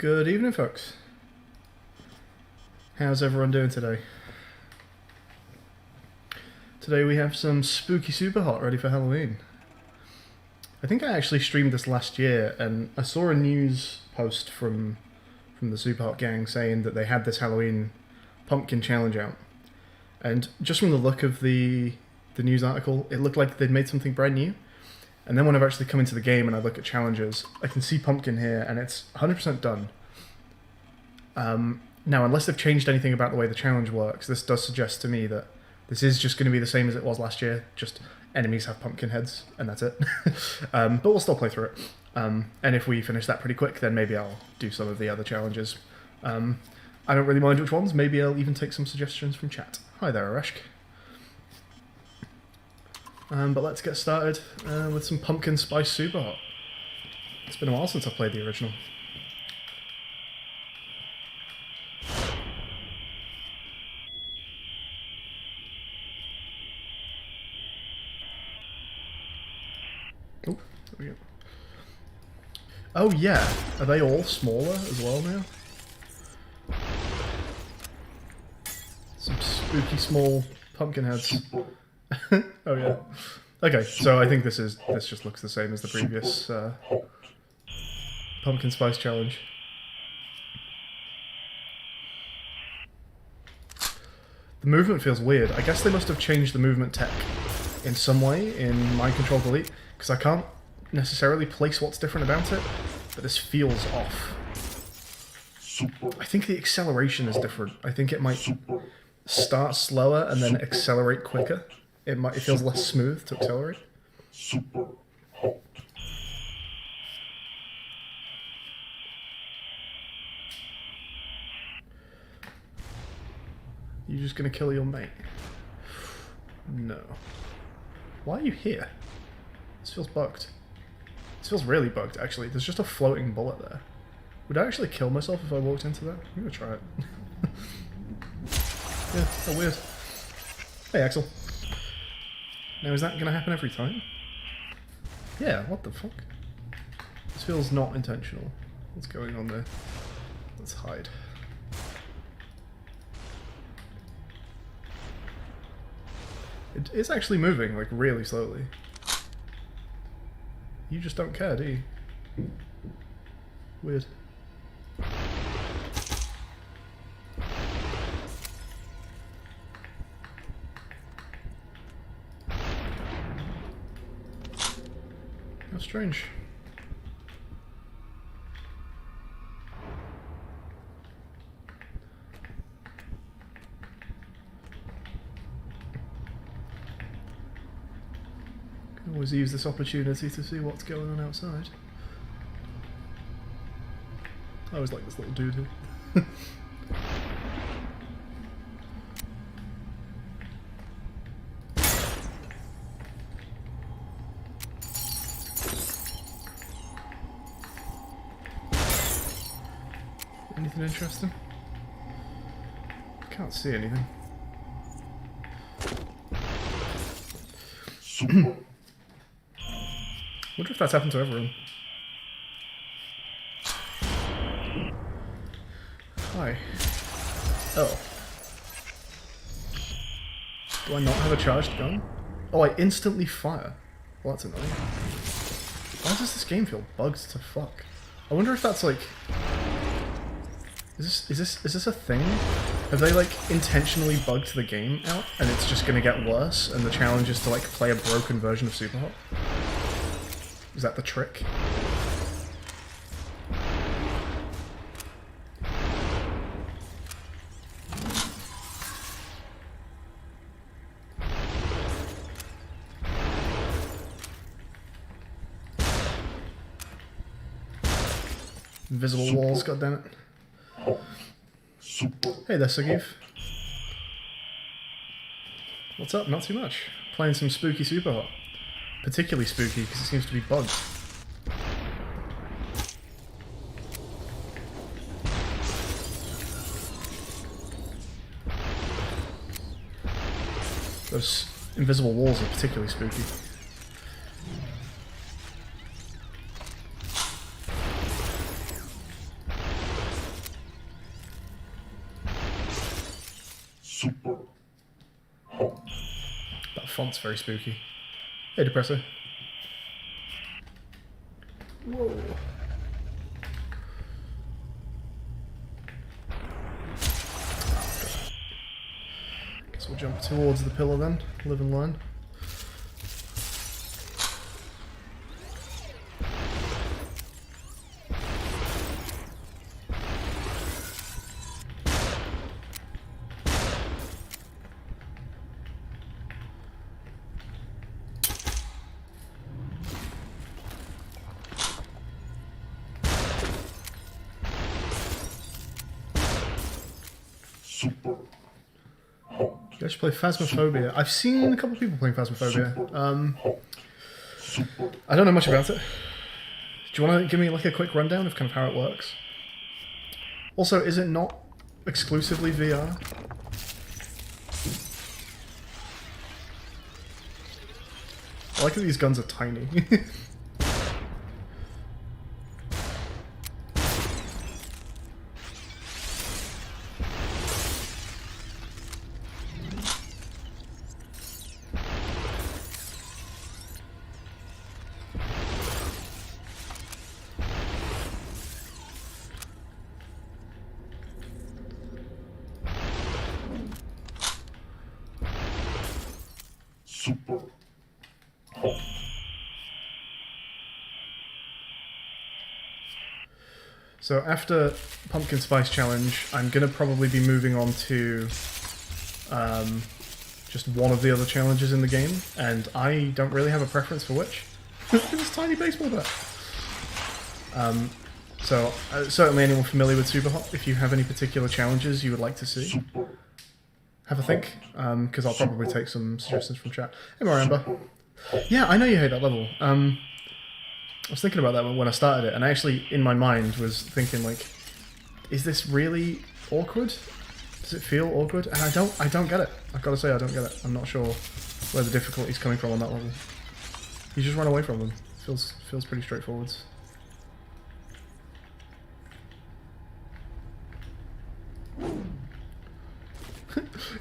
Good evening, folks. How's everyone doing today? Today we have some spooky Spookerhot ready for Halloween. I think I actually streamed this last year, and I saw a news post from the Spookerhot gang saying that they had this Halloween pumpkin challenge out. And just from the look of the news article, it looked like they'd made something brand new. And then when I've actually come into the game and I look at challenges, I can see pumpkin here, and it's 100% done. Now, unless they've changed anything about the way the challenge works, this does suggest to me that this is just going to be the same as it was last year, just enemies have pumpkin heads, and that's it. But we'll still play through it. And if we finish that pretty quick, then maybe I'll do some of the other challenges. I don't really mind which ones, maybe I'll even take some suggestions from chat. Hi there, Areshk. But let's get started with some Pumpkin Spice Spookerhot. It's been a while since I played the original. Oh, there we go. Oh yeah, are they all smaller as well now? Some spooky small pumpkin heads. Oh yeah. Okay, so I think this just looks the same as the previous pumpkin spice challenge. The movement feels weird. I guess they must have changed the movement tech in some way in Mind Control Delete, because I can't necessarily place what's different about it, but this feels off. I think the acceleration is different. I think it might start slower and then accelerate quicker. It feels less smooth to accelerate. You just gonna kill your mate? No. Why are you here? This feels bugged. This feels really bugged, actually. There's just a floating bullet there. Would I actually kill myself if I walked into that? I'm gonna try it. Yeah, oh weird. Hey, Axel. Now, is that going to happen every time? Yeah, what the fuck? This feels not intentional. What's going on there? Let's hide. It's actually moving, like, really slowly. You just don't care, do you? Weird. How strange. Can always use this opportunity to see what's going on outside. I always like this little dude here. Anything interesting? Can't see anything. Wonder if that's happened to everyone. Hi. Oh. Do I not have a charged gun? Oh, I instantly fire. Well, that's annoying. Why does this game feel bugged to fuck? I wonder if that's like... Is this a thing? Have they like intentionally bugged the game out and it's just gonna get worse and the challenge is to like play a broken version of Spookerhot? Is that the trick? Invisible walls, goddammit. Hey there, Sagiv. What's up? Not too much. Playing some spooky Spookerhot. Particularly spooky because it seems to be bugged. Those invisible walls are particularly spooky. font's very spooky. Hey, Depressor. Whoa. Guess we'll jump towards the pillar then. Live in line. You should play Phasmophobia. I've seen a couple of people playing Phasmophobia. I don't know much about it. Do you want to give me like a quick rundown of kind of how it works? Also, is it not exclusively VR? I like that these guns are tiny. So after Pumpkin Spice Challenge, I'm going to probably be moving on to just one of the other challenges in the game, and I don't really have a preference for which. Look at this tiny baseball bat. So certainly anyone familiar with Superhot, if you have any particular challenges you would like to see, have a think, because I'll probably take some suggestions from chat. Hey Maramba. Yeah, I know you hate that level. I was thinking about that when I started it, and I actually, in my mind, was thinking like, is this really awkward? Does it feel awkward? And I don't get it. I've got to say I don't get it. I'm not sure where the difficulty's coming from on that level. You just run away from them. Feels pretty straightforward.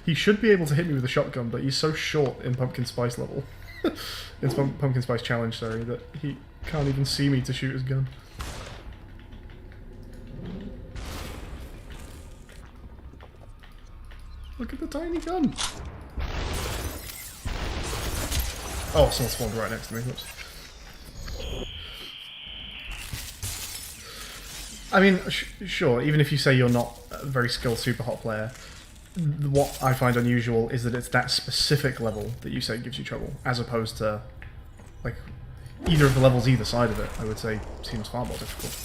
He should be able to hit me with a shotgun, but he's so short in Pumpkin Spice level. In Pumpkin Spice Challenge, sorry, that he can't even see me to shoot his gun. Look at the tiny gun! Oh, someone spawned right next to me. Whoops. I mean, sure, even if you say you're not a very skilled Superhot player, what I find unusual is that it's that specific level that you say gives you trouble, as opposed to, like, either of the levels either side of it, I would say, seems far more difficult.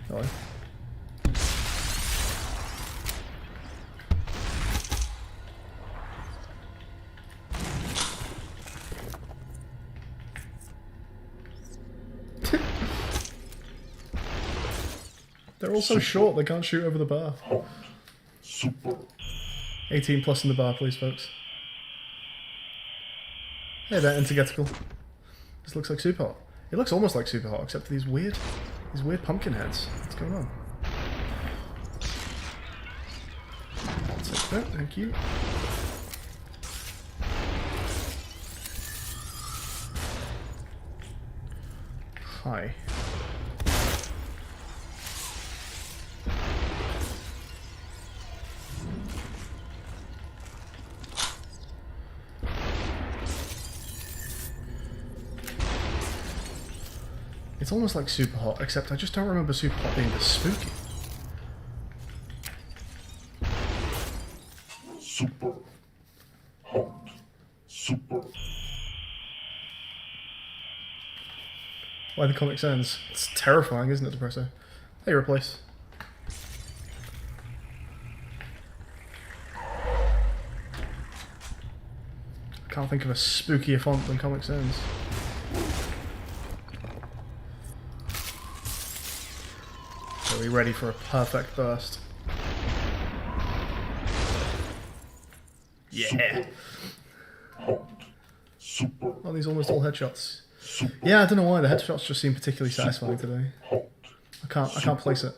Hello. They're all so short, they can't shoot over the bar. 18 plus in the bar, please, folks. Hey there, Intergetical. This looks like Superhot. It looks almost like Superhot, except for these weird pumpkin heads. What's going on? I'll take that, thank you. Hi. It's almost like Superhot, except I just don't remember Superhot being this spooky. Why the comic sans? It's terrifying, isn't it, Depresso? Hey, Replace. I can't think of a spookier font than Comic Sans. Are we ready for a perfect burst? Yeah! Oh, these almost all headshots. Yeah, I don't know why, the headshots just seem particularly satisfying today. I can't place it.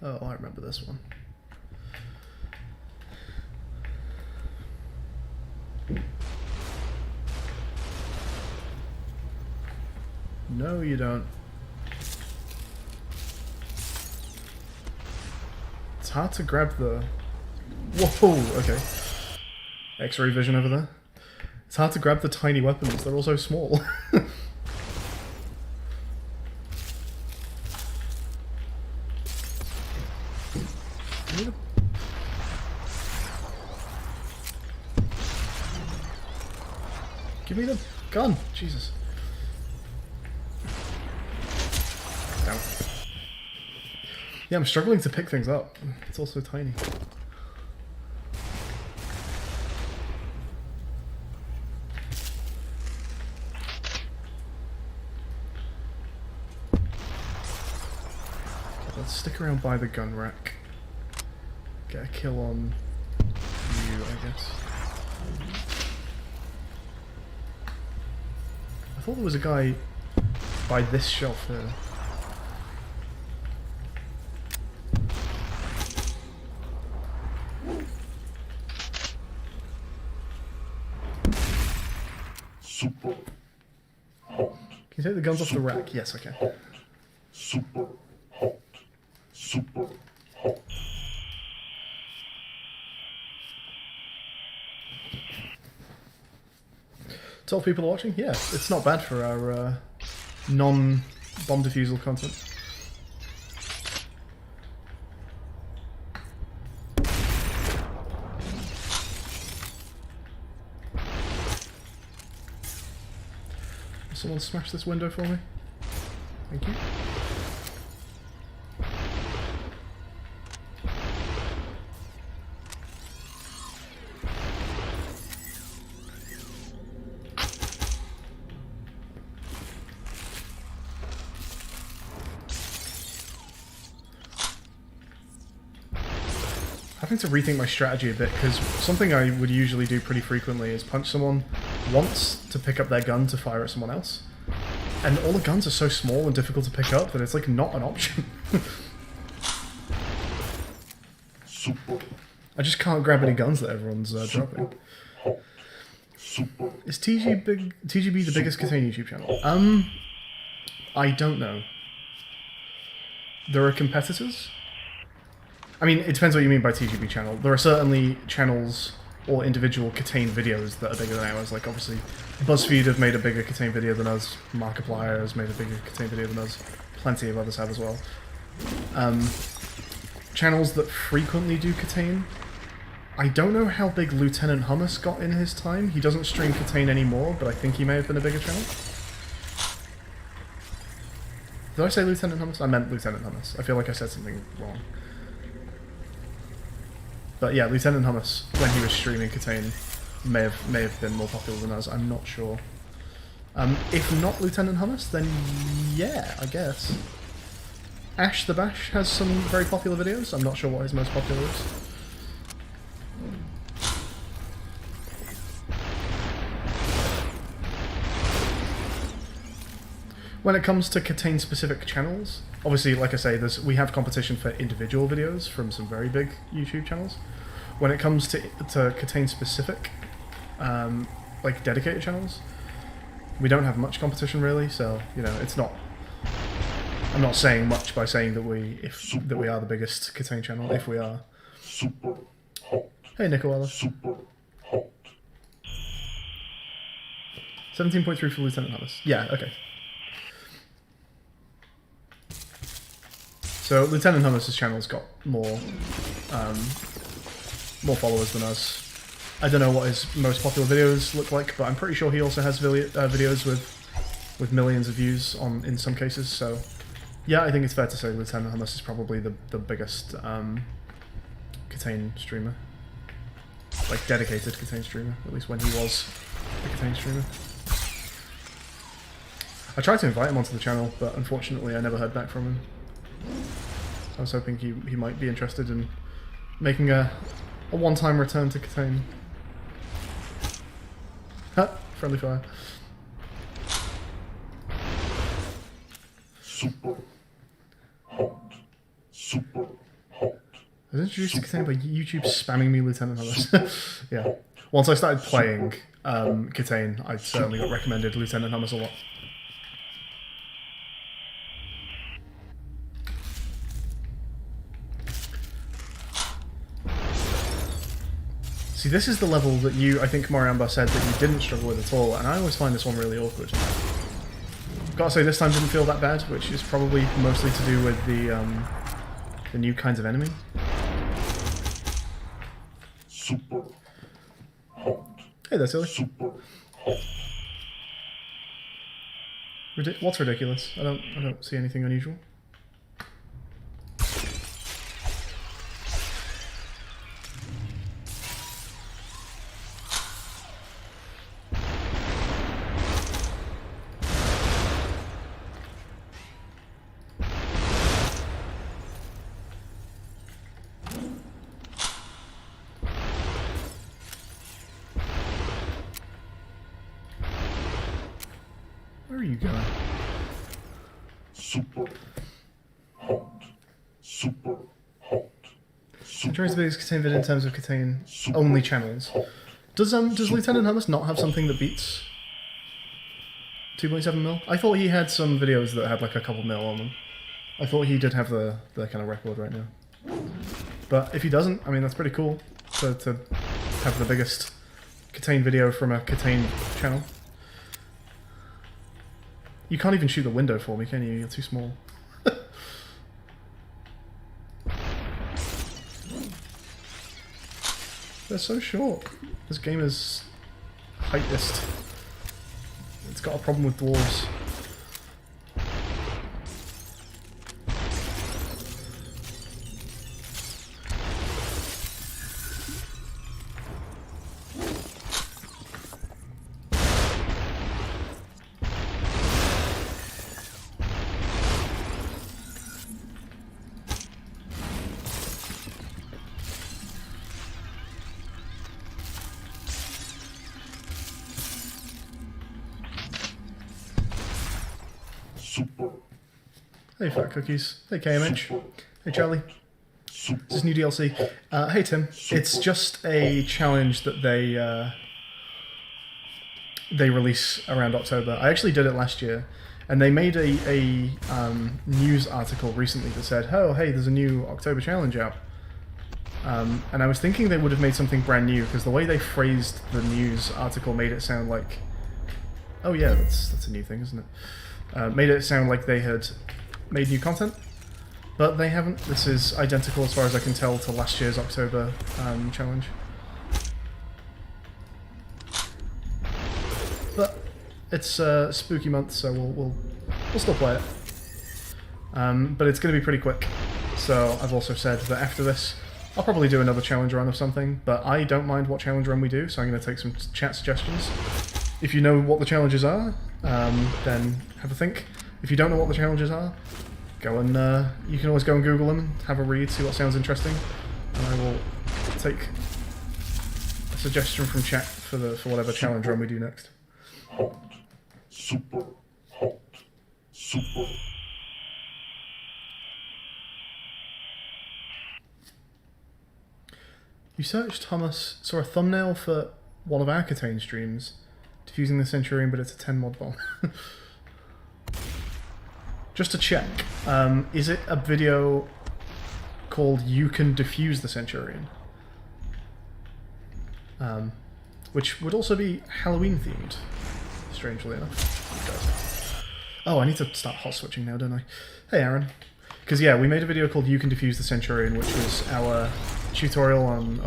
Oh, I remember this one. No, you don't. It's hard to grab the... Whoa, okay. X-ray vision over there. It's hard to grab the tiny weapons, they're all so small. Give me the gun, Jesus. Down. Yeah, I'm struggling to pick things up. It's all so tiny. Let's stick around by the gun rack. Get a kill on you, I guess. I thought there was a guy by this shelf here. Super hot. Can you take the guns off the rack? Yes, I can. Super hot. Super hot. 12 people are watching? Yeah, it's not bad for our non-bomb defusal content. Will someone smash this window for me? Thank you. Having to rethink my strategy a bit, because something I would usually do pretty frequently is punch someone once to pick up their gun to fire at someone else. And all the guns are so small and difficult to pick up that it's like not an option. Super. I just can't grab any guns that everyone's dropping. Hot. Super. Is TGB the biggest Catane YouTube channel? I don't know. There are competitors? I mean, it depends what you mean by TGB channel. There are certainly channels or individual Catane videos that are bigger than ours. Like, obviously, BuzzFeed have made a bigger Catane video than us. Markiplier has made a bigger Catane video than us. Plenty of others have as well. Channels that frequently do Catane. I don't know how big Lieutenant Hummus got in his time. He doesn't stream Catane anymore, but I think he may have been a bigger channel. Did I say Lieutenant Hummus? I meant Lieutenant Hummus. I feel like I said something wrong. But yeah, Lieutenant Hummus, when he was streaming Catane, may have been more popular than us. I'm not sure. If not Lieutenant Hummus, then yeah, I guess. Ash the Bash has some very popular videos. I'm not sure what his most popular is. When it comes to Catane specific channels, obviously, like I say, we have competition for individual videos from some very big YouTube channels. When it comes to Catane specific, like dedicated channels, we don't have much competition really. So you know, it's not. I'm not saying much by saying that we are the biggest Catane channel. If we are. Super hot. Hey, Nicola. Super hot. 17.3 for Lieutenant Hummus. Yeah. Okay. So Lieutenant Hummus' channel's got more followers than us. I don't know what his most popular videos look like, but I'm pretty sure he also has videos with millions of views in some cases. So yeah, I think it's fair to say Lieutenant Hummus is probably the biggest Catane streamer, like dedicated Catane streamer, at least when he was a Catane streamer. I tried to invite him onto the channel, but unfortunately I never heard back from him. I was hoping he might be interested in making a one-time return to Catane. Ha! Friendly fire. Super hot. Super was introduced to Catane by YouTube spamming me Lieutenant Hummus. Yeah. Once I started playing Catane, I certainly got recommended Lieutenant Hummus a lot. See, this is the level that you, I think Moriamba said that you didn't struggle with at all, and I always find this one really awkward. Gotta say, this time didn't feel that bad, which is probably mostly to do with the new kinds of enemy. Super hot. Hey there, silly. Super hot. What's ridiculous? I don't see anything unusual. Where are you going? Super hot. Super hot. Tries the biggest Catane vid in terms of Catane only channels. Does Lieutenant Hummus not have something that beats 2.7 mil? I thought he had some videos that had like a couple mil on them. I thought he did have the kind of record right now. But if he doesn't, I mean that's pretty cool to have the biggest Catane video from a Catane channel. You can't even shoot the window for me, can you? You're too small. They're so short. This game is heightist. It's got a problem with dwarves. Super. Hey Fat Cookies. Hey KMH. Hey Charlie. This is new DLC. Hey Tim. It's just a challenge that they release around October. I actually did it last year, and they made a news article recently that said, "Oh, hey, there's a new October challenge out." And I was thinking they would have made something brand new because the way they phrased the news article made it sound like, "Oh yeah, that's a new thing, isn't it?" Made it sound like they had made new content, but they haven't. This is identical as far as I can tell to last year's October challenge. But it's spooky month, so we'll still play it. But it's going to be pretty quick. So I've also said that after this, I'll probably do another challenge run of something. But I don't mind what challenge run we do, so I'm going to take some chat suggestions. If you know what the challenges are, then have a think. If you don't know what the challenges are, go and you can always go and Google them, have a read, see what sounds interesting, and I will take a suggestion from chat for whatever challenge run we do next. Hot. Super hot. Super. You searched Hummus, saw a thumbnail for one of our Catane streams, defusing the Centurion, but it's a 10 mod bomb. Just to check, is it a video called You Can Defuse the Centurion? Which would also be Halloween themed, strangely enough. Oh, I need to start hot switching now, don't I? Hey Aaron. Because yeah, we made a video called You Can Defuse the Centurion, which was our tutorial on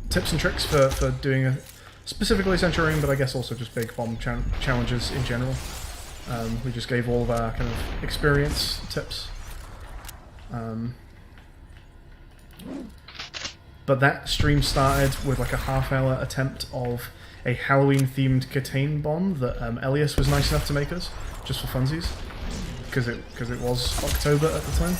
tips and tricks for doing a specifically Centurion, but I guess also just big bomb challenges in general. We just gave all of our kind of experience tips. But that stream started with like a half-hour attempt of a Halloween-themed Catane bomb that Elias was nice enough to make us, just for funsies, because it was October at the time.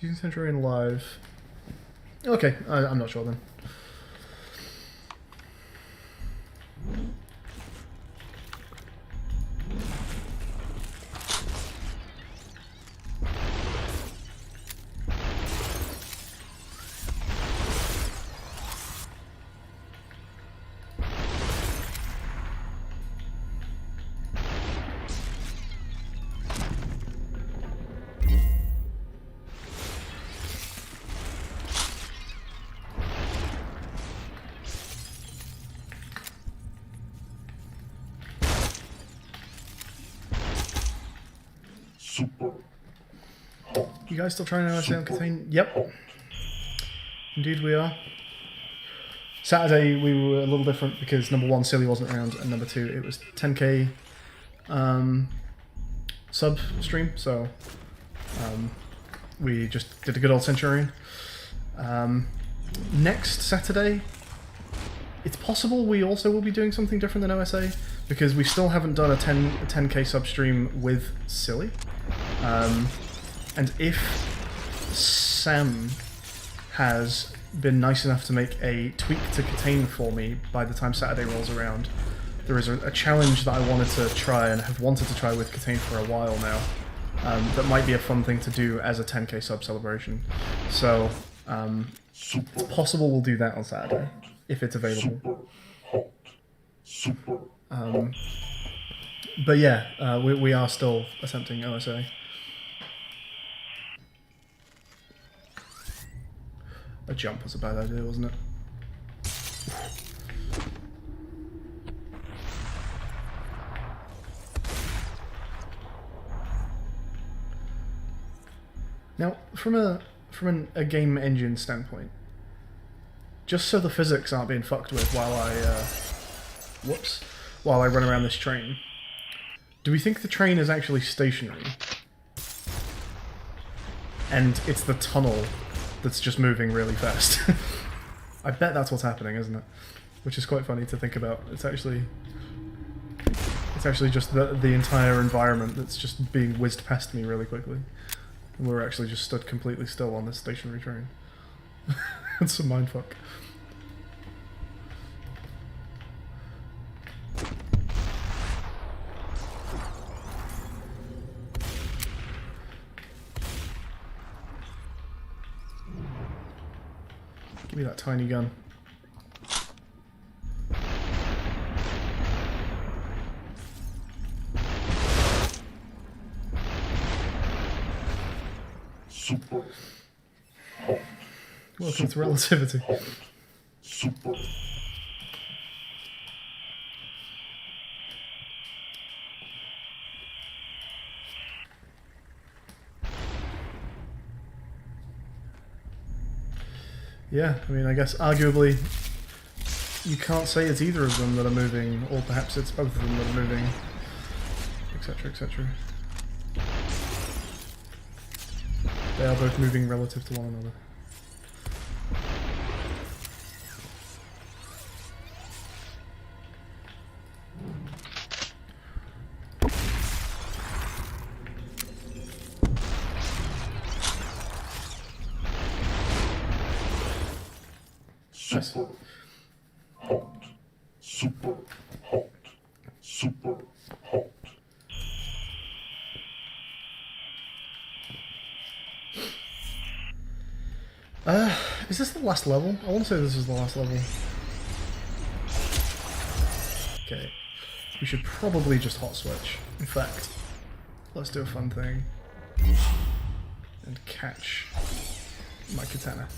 Using Centurion live. Okay, I'm not sure then. super hot, You guys still trying to OSA on Contain? Yep. Indeed we are. Saturday we were a little different because number one, Silly wasn't around, and number two, it was 10k sub stream, so we just did a good old Centurion. Next Saturday, it's possible we also will be doing something different than OSA, because we still haven't done a 10k sub stream with Silly. And if Sam has been nice enough to make a tweak to Catane for me by the time Saturday rolls around, there is a challenge that I wanted to try and have wanted to try with Catane for a while now, that might be a fun thing to do as a 10k sub celebration. So it's possible we'll do that on Saturday, if it's available. super But yeah, we are still attempting OSA. A jump was a bad idea, wasn't it? Now, from a game engine standpoint, just so the physics aren't being fucked with while I run around this train, do we think the train is actually stationary? And it's the tunnel that's just moving really fast. I bet that's what's happening, isn't it? Which is quite funny to think about. It's actually just the entire environment that's just being whizzed past me really quickly. And we're actually just stood completely still on this stationary train. It's a mindfuck. Give me that tiny gun. super hot, Welcome to relativity. super Yeah, I mean, I guess arguably you can't say it's either of them that are moving, or perhaps it's both of them that are moving, etc., etc. They are both moving relative to one another. super hot, super hot, super hot. Is this the last level? I want to say this is the last level. Okay. We should probably just hot switch. In fact, let's do a fun thing. And catch my katana.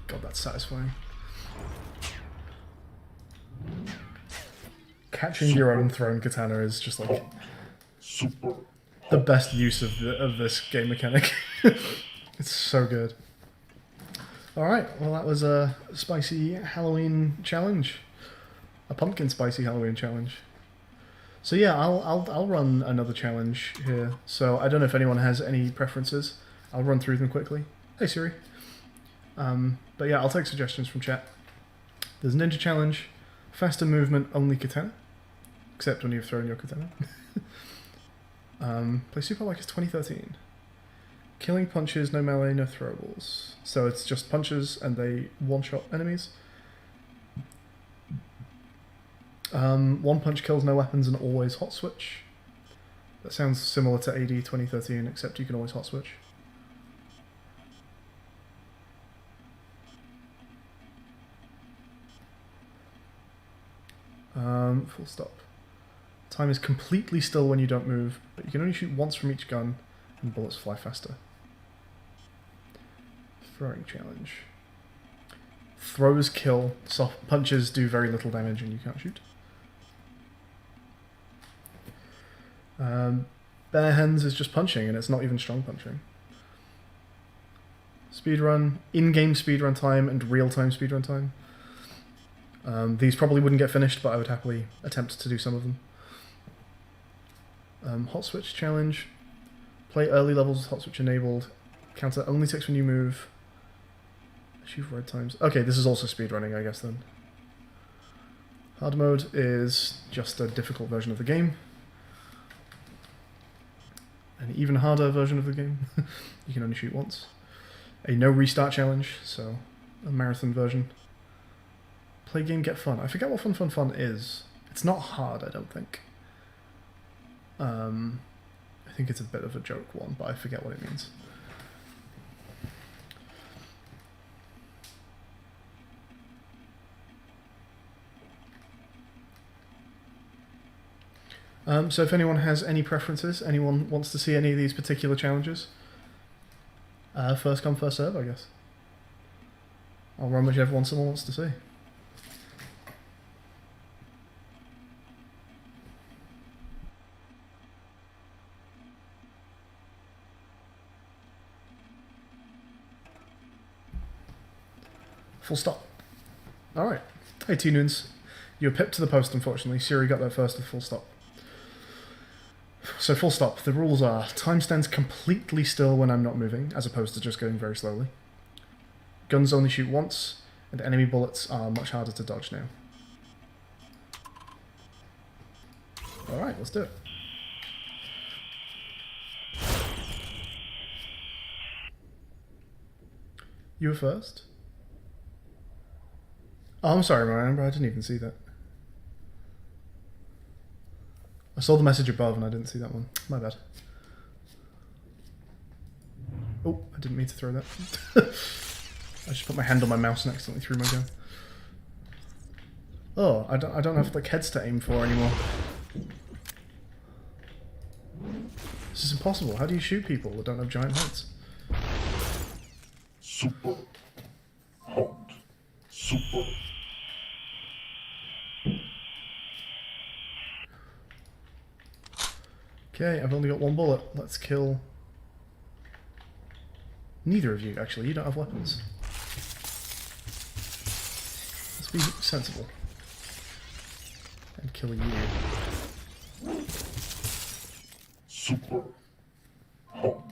God, that's satisfying. Catching your own thrown katana is just like Super the best use of this game mechanic. It's so good. Alright, well that was a spicy Halloween challenge. A pumpkin spicy Halloween challenge. So yeah, I'll run another challenge here. So I don't know if anyone has any preferences. I'll run through them quickly. Hey Siri. But yeah, I'll take suggestions from chat. There's Ninja Challenge, faster movement, only katana. Except when you've thrown your katana. Play Super like it's 2013. Killing punches, no melee, no throwables. So it's just punches and they one-shot enemies. One punch kills, no weapons, and always hot switch. That sounds similar to AD 2013, except you can always hot switch. Full stop. Time is completely still when you don't move, but you can only shoot once from each gun, and bullets fly faster. Throwing challenge. Throws kill, soft punches do very little damage and you can't shoot. Bare hands is just punching and it's not even strong punching. Speedrun, in-game speedrun time and real-time speedrun time. These probably wouldn't get finished, but I would happily attempt to do some of them. Hot switch challenge. Play early levels with hot switch enabled. Counter only ticks when you move. Achieve red times. Okay, this is also speedrunning, I guess then. Hard mode is just a difficult version of the game. An even harder version of the game. You can only shoot once. A no restart challenge, so a marathon version. Play game, get fun. I forget what fun is. It's not hard, I don't think. I think it's a bit of a joke one, but I forget what it means. So if anyone has any preferences, anyone wants to see any of these particular challenges, first come, first serve, I guess. I'll run whichever one someone wants to see. Full stop. Alright. Hey, T-Noons. You were pipped to the post, unfortunately. Siri got there first with full stop. So full stop. The rules are time stands completely still when I'm not moving, as opposed to just going very slowly. Guns only shoot once, and enemy bullets are much harder to dodge now. Alright, let's do it. You were first? Oh, I'm sorry, Miranda, I didn't even see that. I saw the message above and I didn't see that one. My bad. Oh, I didn't mean to throw that. I just put my hand on my mouse and accidentally threw my gun. Oh, I don't have like heads to aim for anymore. This is impossible. How do you shoot people that don't have giant heads? Super hot. Super. Okay, I've only got one bullet. Let's kill neither of you, actually. You don't have weapons. Let's be sensible. And kill you. Super hot.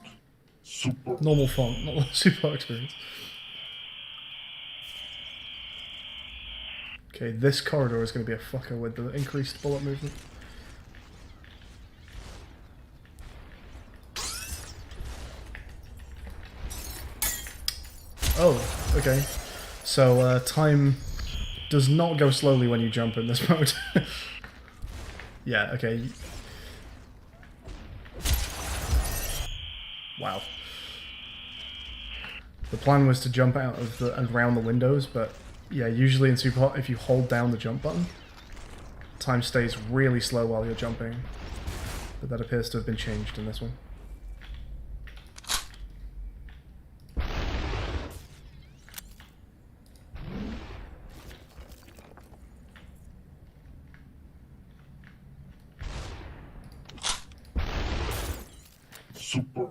Super. Normal font, not super experience. Okay, this corridor is going to be a fucker with the increased bullet movement. Oh, okay. So, time does not go slowly when you jump in this mode. Yeah, okay. Wow. The plan was to jump out of the and around the windows, but yeah, usually in Superhot, if you hold down the jump button, time stays really slow while you're jumping. But that appears to have been changed in this one. Super.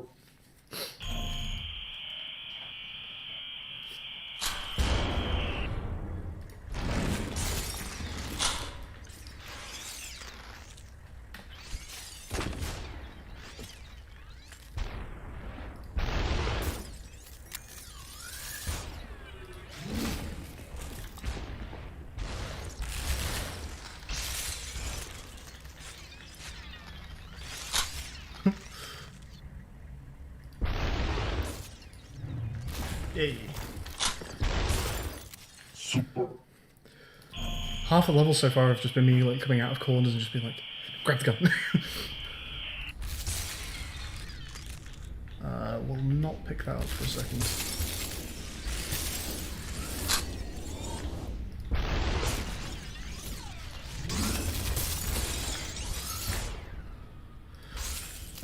Yay. Super. Half the levels so far have just been me like coming out of corners and just being like, grab the gun. We'll not pick that up for a second.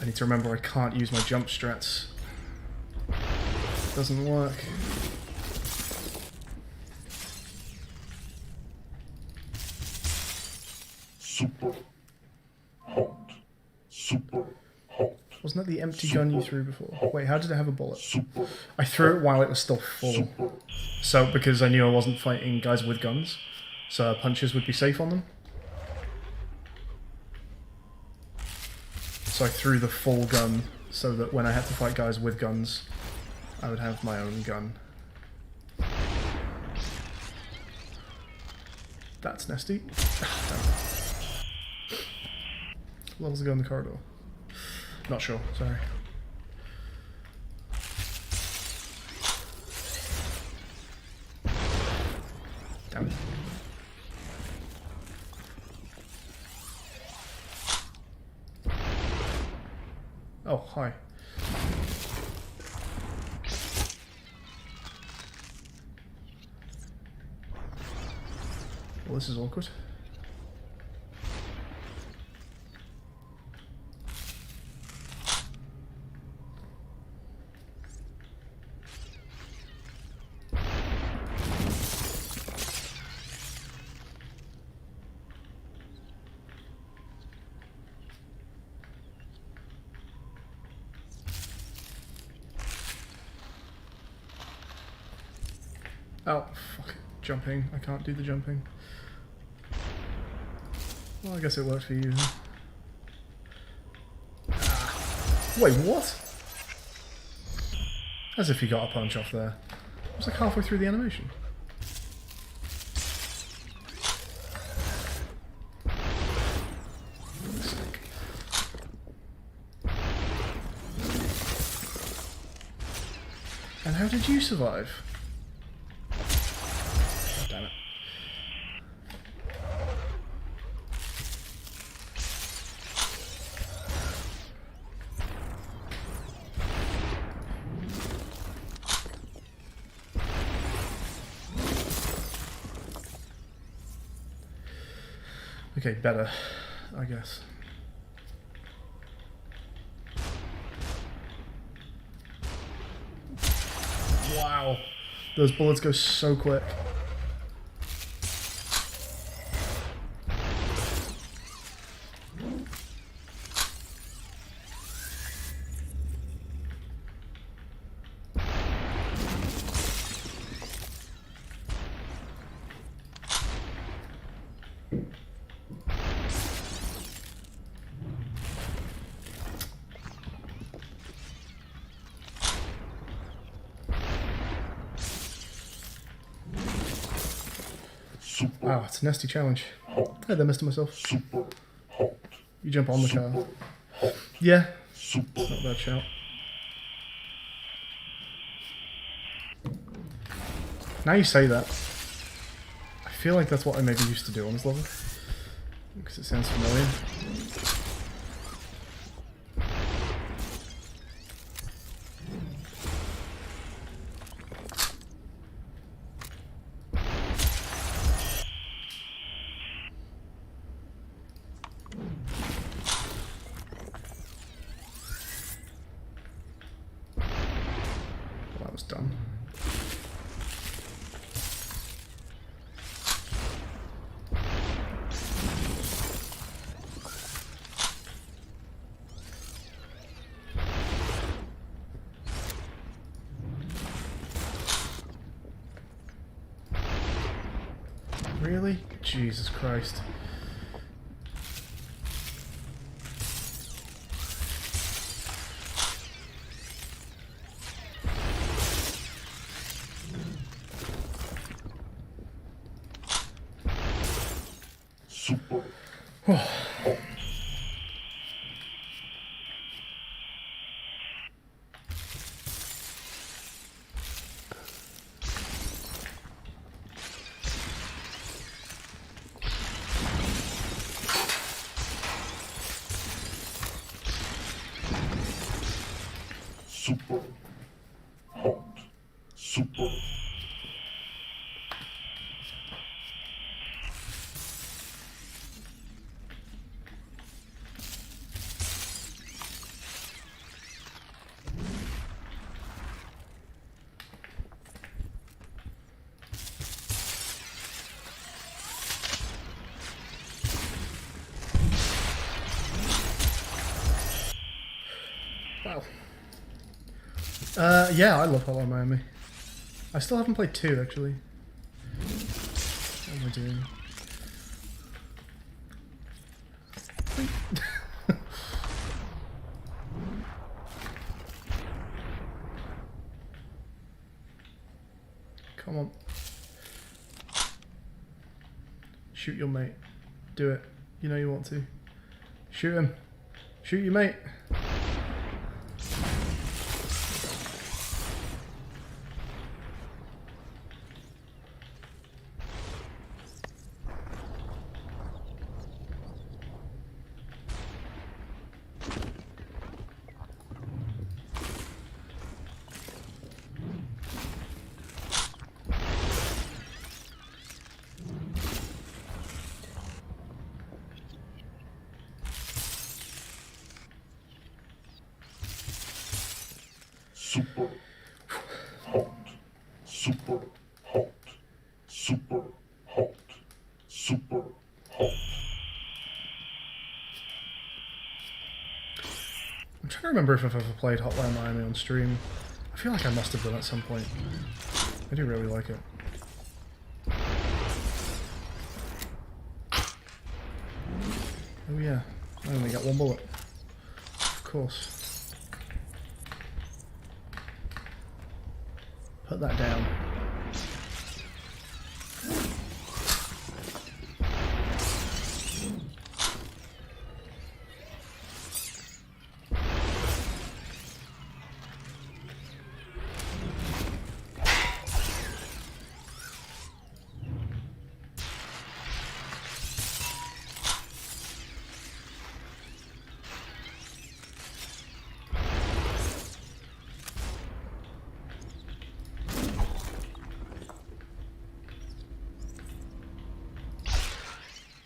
I need to remember I can't use my jump strats. Doesn't work. Super hot. Super hot. Wasn't that the empty gun you threw before? Wait, how did it have a bullet? Super. I threw it while it was still full. So, because I knew I wasn't fighting guys with guns, so punches would be safe on them. So I threw the full gun so that when I had to fight guys with guns, I would have my own gun. That's nasty. Levels ago in the corridor. Not sure, sorry. Damn it. Oh, hi. Well, this is awkward. Oh, fuck it. Jumping. I can't do the jumping. Well, I guess it worked for you. Huh? Ah. Wait, what? As if he got a punch off there. It was like halfway through the animation. And how did you survive? Oh, damn it. Okay, better, I guess. Wow, those bullets go so quick. Super Wow, it's a nasty challenge. Hey there, Mr. Myself. super hot. You jump on the car. Yeah, Super not a bad shout. Now you say that, I feel like that's what I maybe used to do on this level. Because it sounds familiar. Well, that was done. Really? Jesus Christ. super super hot. Super Wow. Yeah, I love Hotline Miami. I still haven't played 2 actually. What am I doing? Come on. Shoot your mate. Do it. You know you want to. Shoot him. Shoot your mate. Super hot. Super hot. Super hot. Super hot. I'm trying to remember if I've ever played Hotline Miami on stream. I feel like I must have done at some point. I do really like it. Oh yeah, I only got 1 bullet. Of course. Put that down.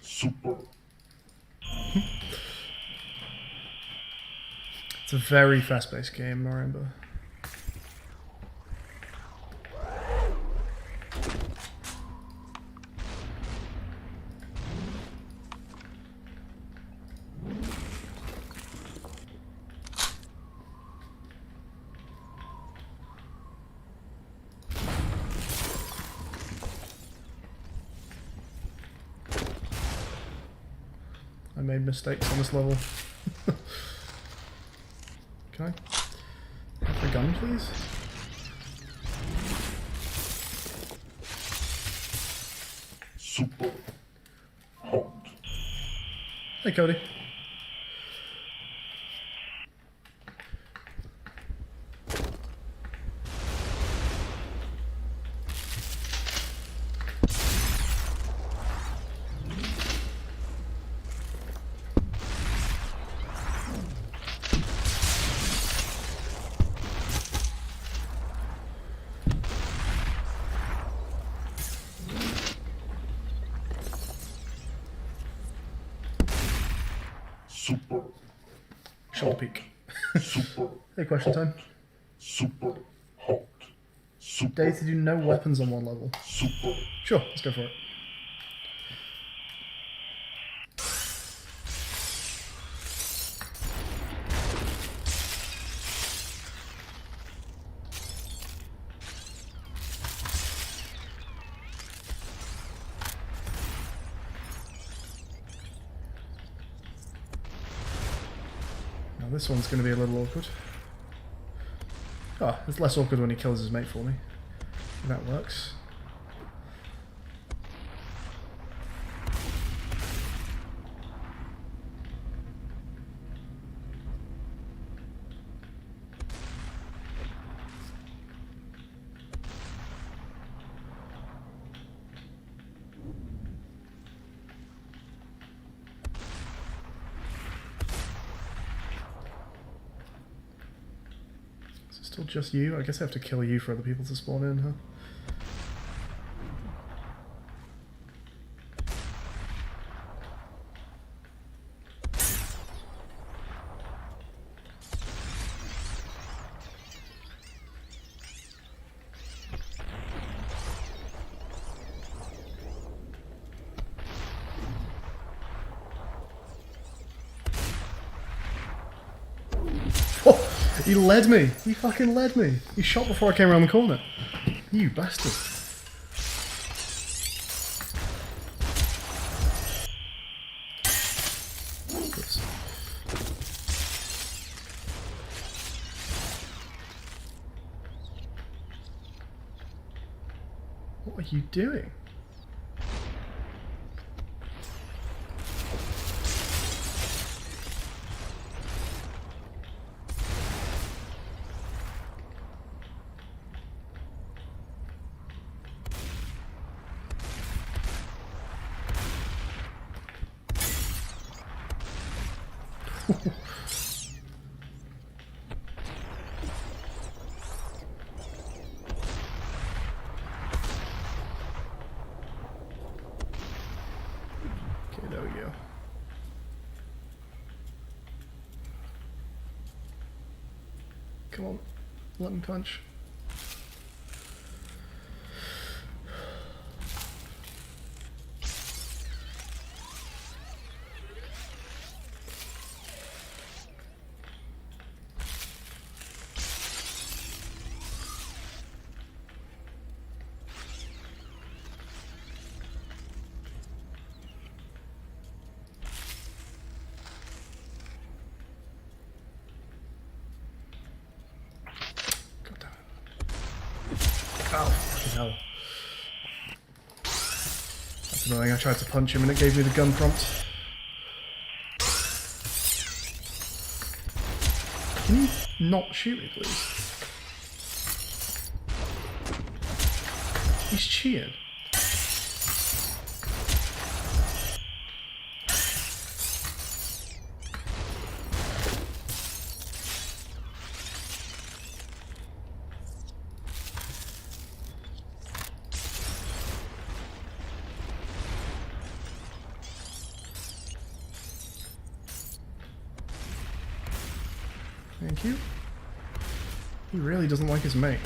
Super. It's a very fast-paced game, I remember. I made mistakes on this level. Can I have the gun, please? Super hot. Hey, Cody. Super. Shoulder peek. Super. Hey, question time. Super hot. Super. Day to do no weapons on 1 level. Super. Sure, let's go for it. Now this one's going to be a little awkward. Oh, it's less awkward when he kills his mate for me. That works. Is it still just you? I guess I have to kill you for other people to spawn in, huh? He led me. He fucking led me. He shot before I came around the corner. You bastard. Oops. What are you doing? Okay, there we go. Come on, let me punch. Oh, fucking hell. That's annoying. I tried to punch him and it gave me the gun prompt. Can you not shoot me, please? He's cheating. Thank you. He really doesn't like his mate.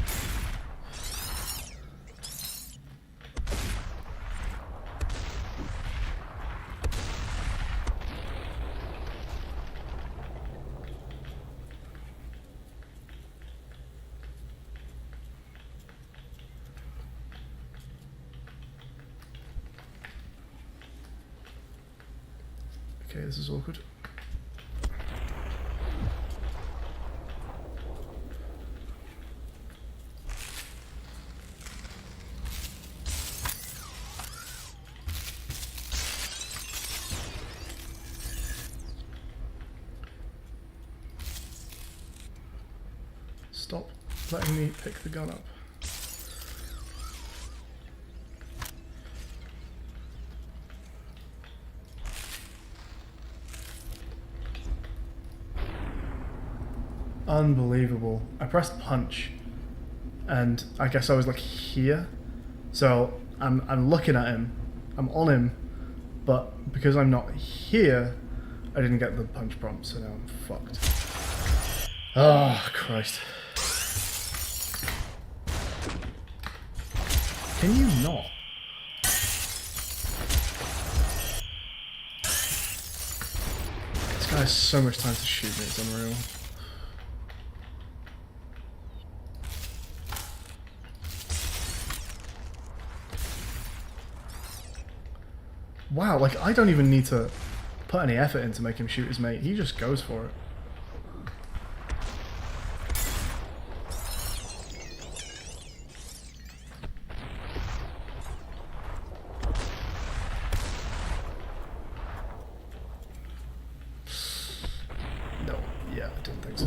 Okay, this is awkward. Stop letting me pick the gun up. Unbelievable. I pressed punch and I guess I was like here. So I'm looking at him. I'm on him, but because I'm not here, I didn't get the punch prompt, so now I'm fucked. Oh, Christ. Can you not? This guy has so much time to shoot me, it's unreal. Wow, like I don't even need to put any effort in to make him shoot his mate, he just goes for it. No, yeah, I didn't think so.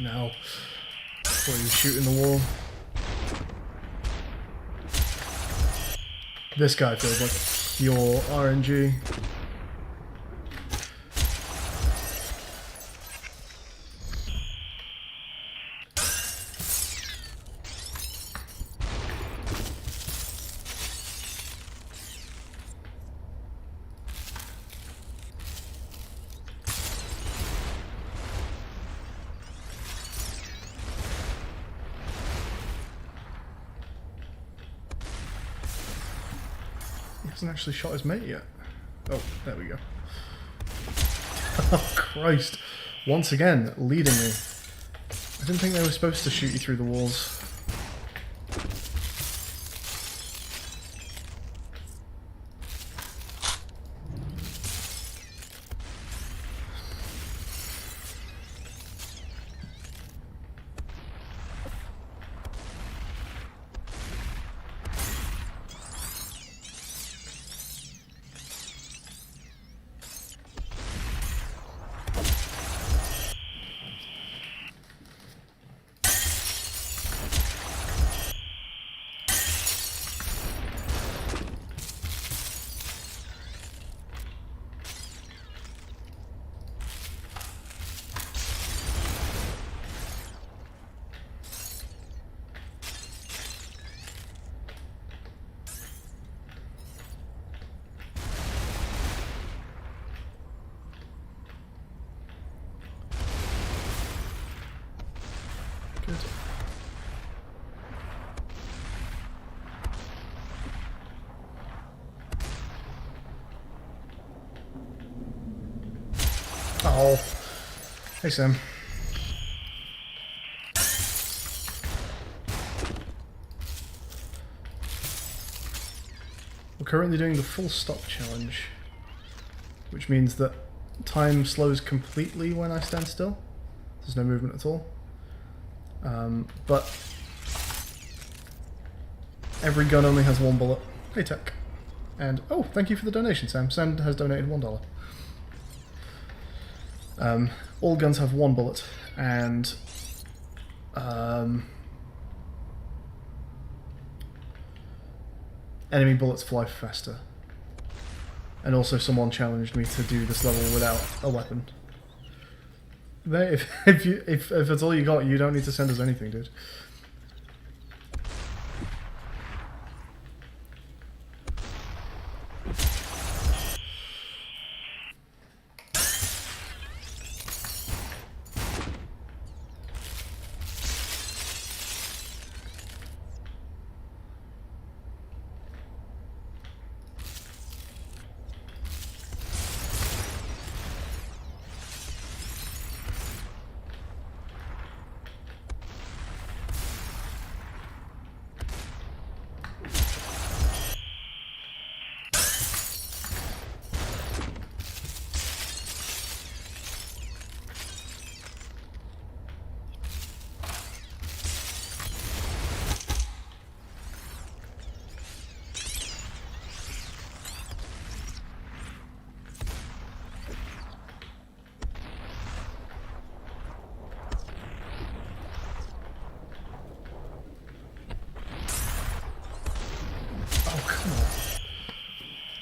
Now, before you shoot in the wall. This guy feels like pure RNG. Hasn't actually shot his mate yet. Oh, there we go. Oh, Christ. Once again, leading me. I didn't think they were supposed to shoot you through the walls. Good. Oh. Hey, Sam. We're currently doing the full stop challenge, which means that time slows completely when I stand still. There's no movement at all. But every gun only has one bullet. Hey, Tech. And, oh, thank you for the donation, Sam. Sam has donated $1. All guns have one bullet, and enemy bullets fly faster. And also someone challenged me to do this level without a weapon. If it's all you got, you don't need to send us anything, dude.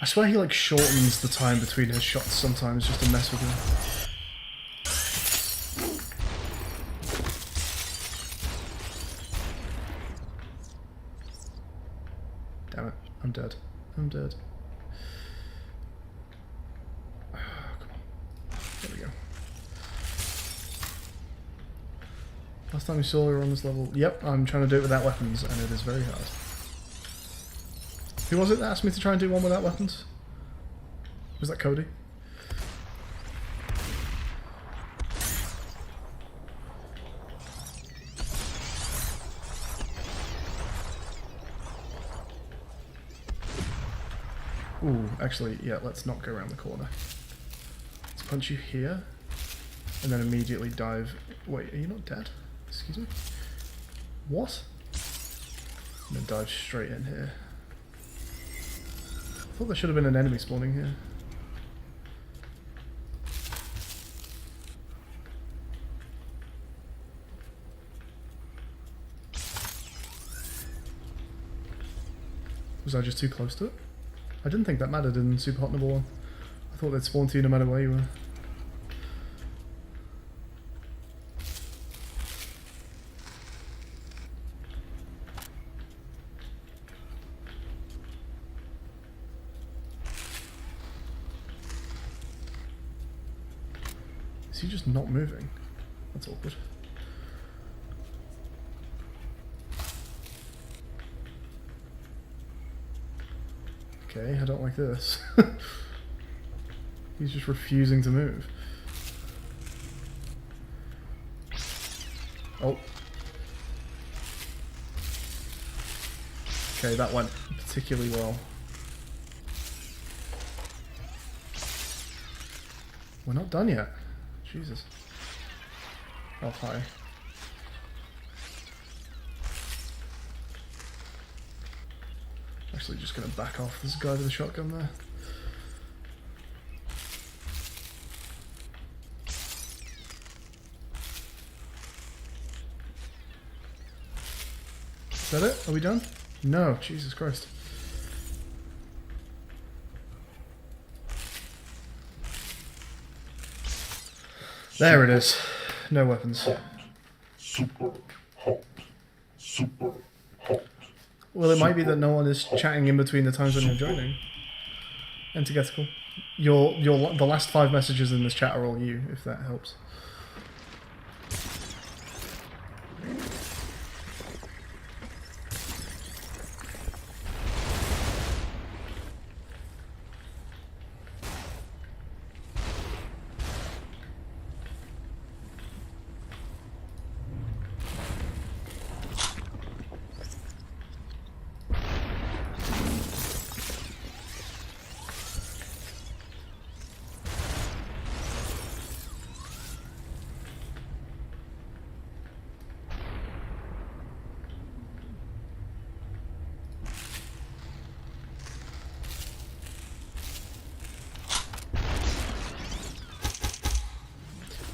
I swear he like shortens the time between his shots sometimes just to mess with him. Damn it, I'm dead. I'm dead. Oh, come on. There we go. Last time we saw we were on this level. Yep, I'm trying to do it without weapons and it is very hard. Who was it that asked me to try and do one without weapons? Was that Cody? Ooh, actually, yeah, let's not go around the corner. Let's punch you here, and then immediately dive... Wait, are you not dead? Excuse me? What? And then dive straight in here. I thought there should have been an enemy spawning here. Was I just too close to it? I didn't think that mattered in Superhot number 1. I thought they'd spawn to you no matter where you were. Is he just not moving? That's awkward. Okay, I don't like this. He's just refusing to move. Oh. Okay, that went particularly well. We're not done yet. Jesus. Oh, hi. Actually, just gonna back off. There's a guy with a shotgun there. Is that it? Are we done? No, Jesus Christ. There it is. No weapons. Super hot. Super hot. Well, it might be that no one is chatting in between the times when you're joining. Antithetical. The last 5 messages in this chat are all you, if that helps.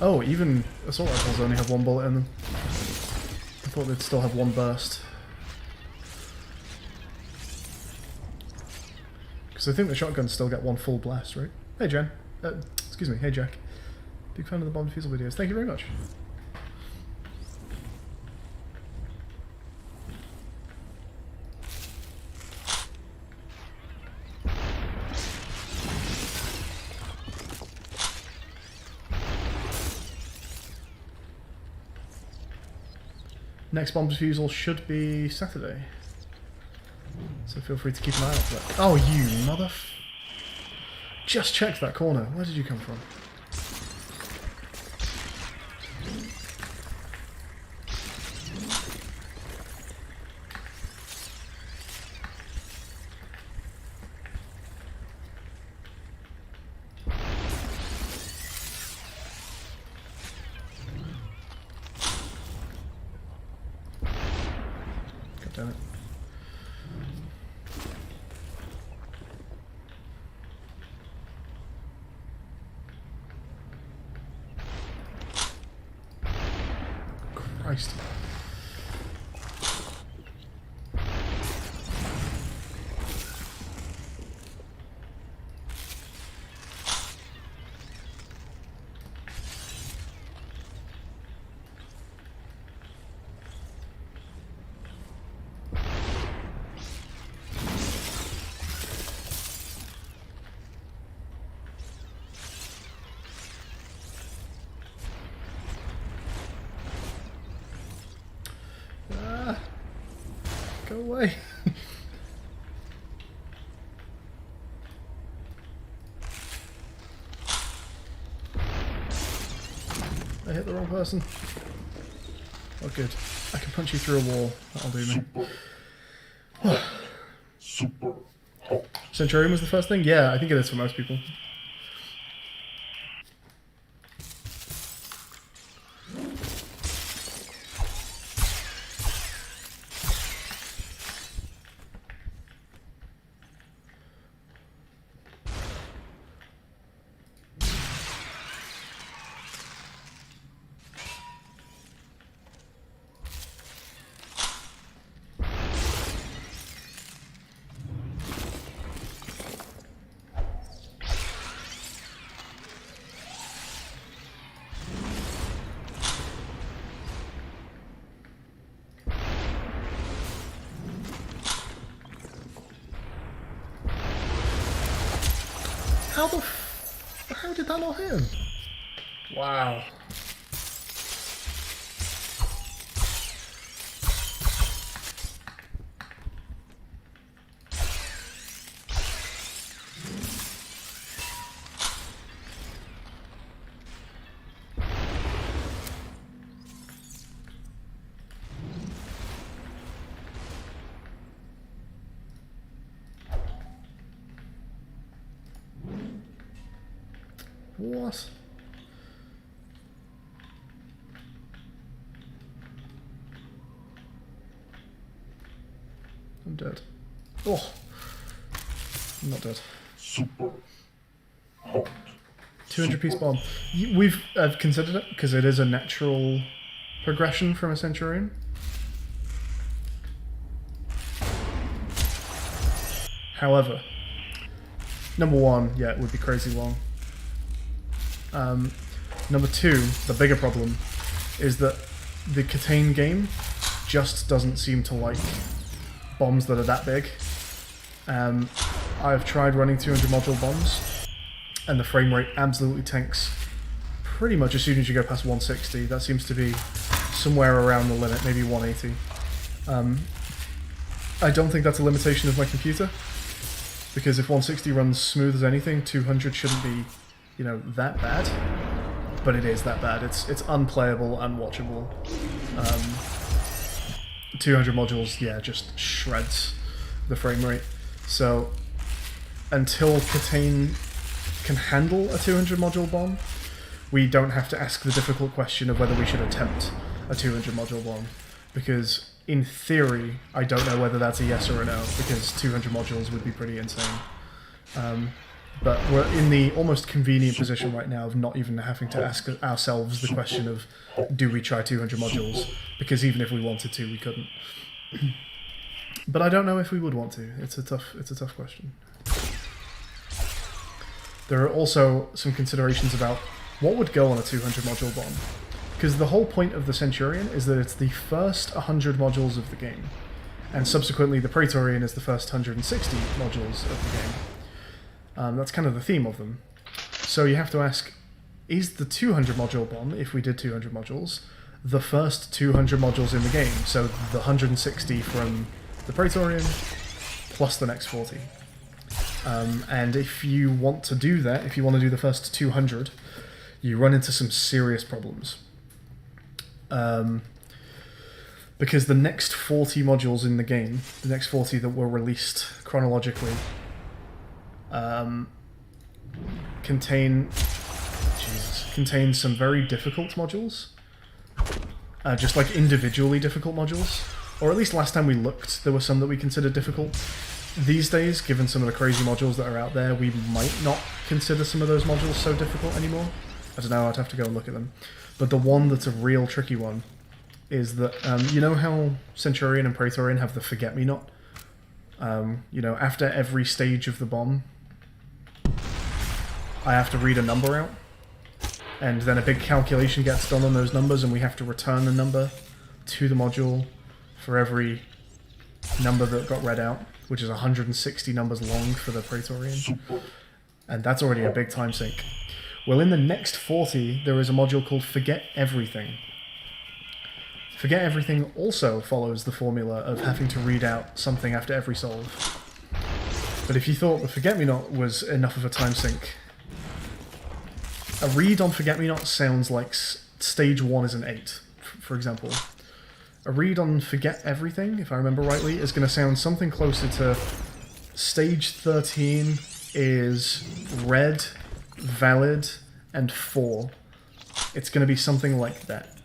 Oh, even assault rifles only have 1 bullet in them. I thought they'd still have 1 burst. Because I think the shotguns still get 1 full blast, right? Hey Jen. Excuse me, hey Jack. Big fan of the bomb defusal videos. Thank you very much. Next bomb defusal should be Saturday. So feel free to keep an eye out for that. Oh, you mother... Just checked that corner. Where did you come from? God damn it. Christ. Go away. I hit the wrong person. Oh good. I can punch you through a wall. That'll do me. Super hot. Centurion was the first thing? Yeah, I think it is for most people. How did that not hit him? Wow. What? I'm dead. Oh! I'm not dead. Super hot. 200 piece bomb. I've considered it because it is a natural progression from a Centurion. However, number one, yeah, it would be crazy long. Number two, the bigger problem, is that the Catane game just doesn't seem to like bombs that are that big. I've tried running 200 module bombs, and the frame rate absolutely tanks pretty much as soon as you go past 160. That seems to be somewhere around the limit, maybe 180. I don't think that's a limitation of my computer, because if 160 runs smooth as anything, 200 shouldn't be, you know, that bad. But it is that bad. It's unplayable, unwatchable. 200 modules, yeah, just shreds the frame rate. So until Catane can handle a 200 module bomb, we don't have to ask the difficult question of whether we should attempt a 200 module bomb, because in theory I don't know whether that's a yes or a no, because 200 modules would be pretty insane. But we're in the almost convenient position right now of not even having to ask ourselves the question of, do we try 200 modules? Because even if we wanted to, we couldn't. But I don't know if we would want to. It's a tough question. There are also some considerations about what would go on a 200 module bomb. Because the whole point of the Centurion is that it's the first 100 modules of the game. And subsequently the Praetorian is the first 160 modules of the game. That's kind of the theme of them. So you have to ask, is the 200 module bomb, if we did 200 modules, the first 200 modules in the game? So the 160 from the Praetorian, plus the next 40. And if you want to do that, if you want to do the first 200, you run into some serious problems. Because the next 40 modules in the game, the next 40 that were released chronologically, contain some very difficult modules. Just like individually difficult modules. Or at least last time we looked, there were some that we considered difficult. These days, given some of the crazy modules that are out there, we might not consider some of those modules so difficult anymore. I don't know, I'd have to go and look at them. But the one that's a real tricky one is that, you know how Centurion and Praetorian have the Forget-Me-Not? You know, after every stage of the bomb, I have to read a number out, and then a big calculation gets done on those numbers, and we have to return the number to the module for every number that got read out, which is 160 numbers long for the Praetorian. And that's already a big time sink. Well, in the next 40, there is a module called Forget Everything. Forget Everything also follows the formula of having to read out something after every solve. But if you thought the Forget-Me-Not was enough of a time sink, a read on Forget-Me-Not sounds like stage 1 is an 8, for example. A read on Forget Everything, if I remember rightly, is going to sound something closer to stage 13 is read, valid, and 4. It's going to be something like that.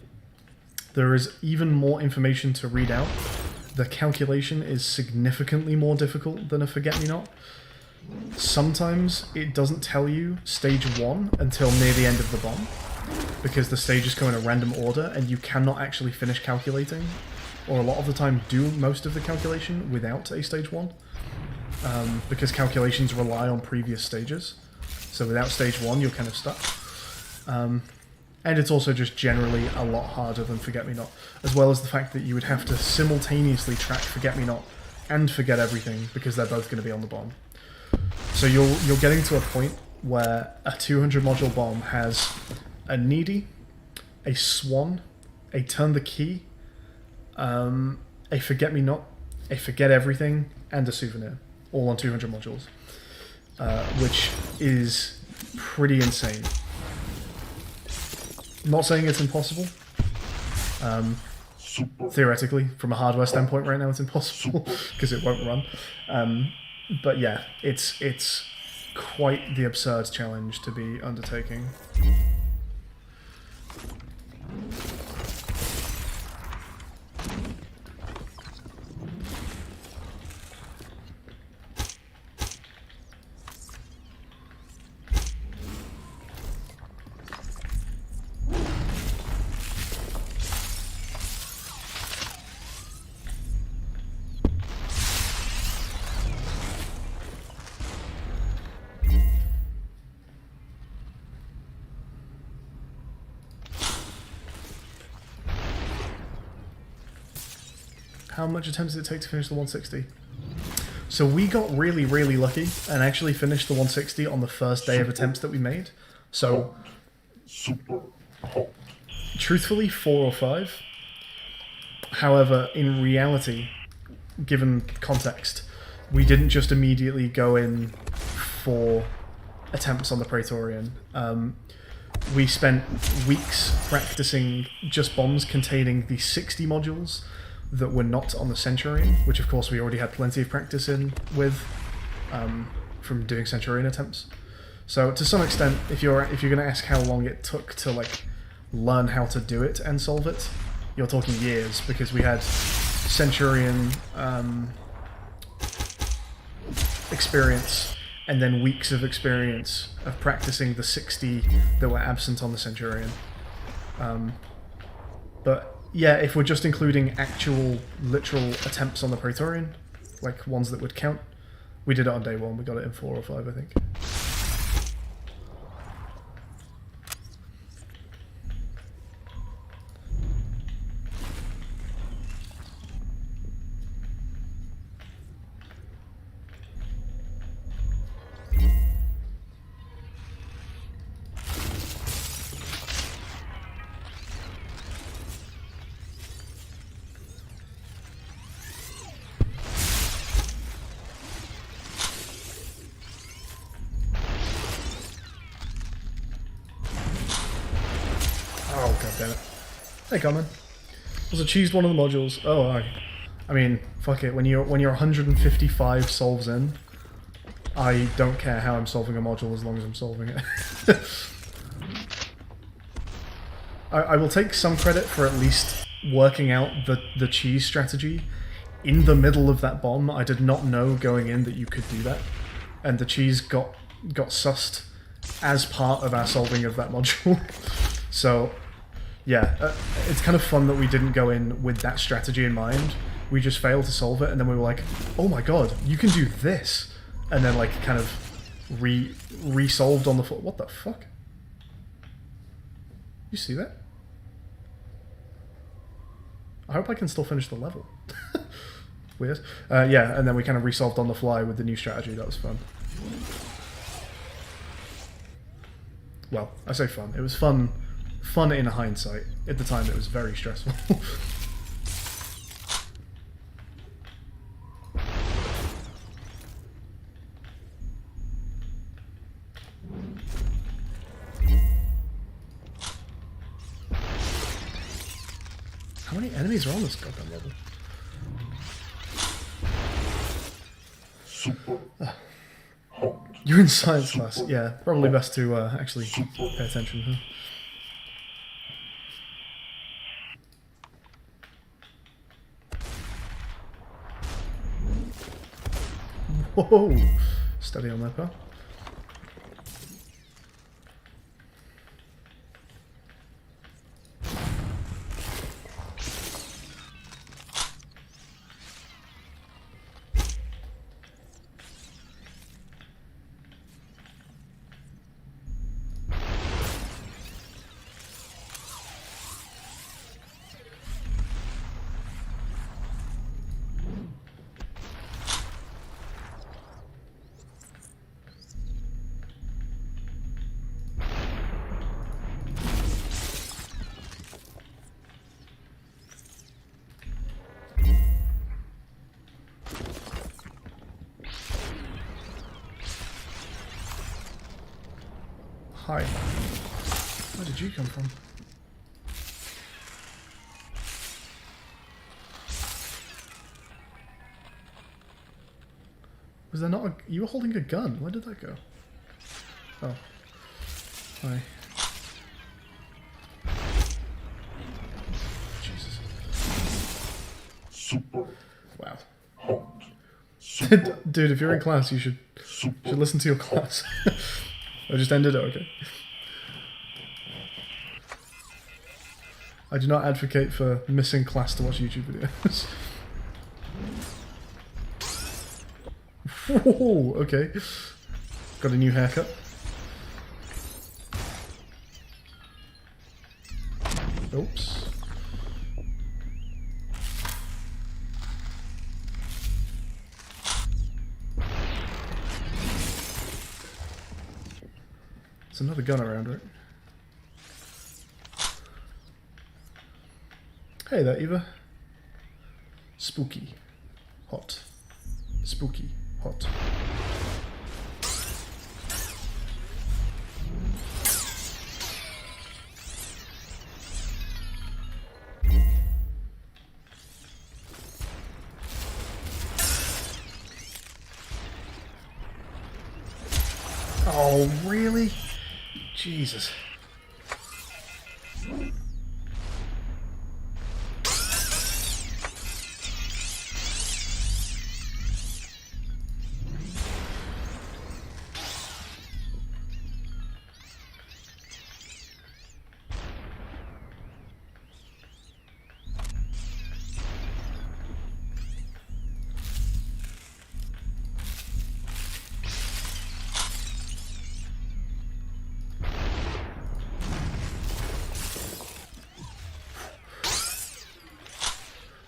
There is even more information to read out. The calculation is significantly more difficult than a Forget-Me-Not. Sometimes it doesn't tell you stage 1 until near the end of the bomb, because the stages come in a random order and you cannot actually finish calculating, or a lot of the time do most of the calculation without a stage 1, because calculations rely on previous stages. So without stage 1 you're kind of stuck. And it's also just generally a lot harder than Forget-Me-Not, as well as the fact that you would have to simultaneously track Forget-Me-Not and Forget Everything, because they're both going to be on the bomb. So you're getting to a point where a 200 module bomb has a needy, a swan, a turn the key, a Forget-Me-Not, a Forget Everything, and a souvenir, all on 200 modules, which is pretty insane. Not saying it's impossible. Theoretically, from a hardware standpoint right now it's impossible, because it won't run. But yeah, it's quite the absurd challenge to be undertaking. How much attempts did it take to finish the 160? So we got really, really lucky and actually finished the 160 on the first day of attempts that we made. So, truthfully, 4 or 5. However, in reality, given context, we didn't just immediately go in for attempts on the Praetorian. We spent weeks practicing just bombs containing the 60 modules that were not on the Centurion, which of course we already had plenty of practice with from doing Centurion attempts. So to some extent, if you're going to ask how long it took to like learn how to do it and solve it, you're talking years, because we had Centurion experience and then weeks of experience of practicing the 60 that were absent on the Centurion. But yeah, if we're just including actual, literal attempts on the Praetorian, like ones that would count, we did it on day 1. We got it in 4 or 5, I think. Oh, god damn it. Hey, Common. Also, choose one of the modules. Oh, I mean, fuck it. When you're 155 solves in, I don't care how I'm solving a module as long as I'm solving it. I will take some credit for at least working out the cheese strategy in the middle of that bomb. I did not know going in that you could do that, and the cheese got sussed as part of our solving of that module. So yeah, it's kind of fun that we didn't go in with that strategy in mind. We just failed to solve it, and then we were like, oh my god, you can do this, and then like kind of re-solved on the floor. What the fuck? You see that? I hope I can still finish the level. Weird. Yeah, and then we kind of resolved on the fly with the new strategy. That was fun. Well, I say fun. It was fun in hindsight. At the time, it was very stressful. How many enemies are on this goddamn level? You're in science class. Yeah, probably best to actually pay attention. Huh? Whoa! Steady on that, pal. Hi. Where did you come from? Was there not a... You were holding a gun. Where did that go? Oh. Hi. Jesus. Super Wow. hot. Super Dude, if you're in class, you should listen to your class. I just ended it, okay? I do not advocate for missing class to watch YouTube videos. Whoa, okay. Got a new haircut. Oops. There's another gun around, right? Hey there, Eva. Spooky. Hot. Spooky. Hot. Oh, really? Jesus.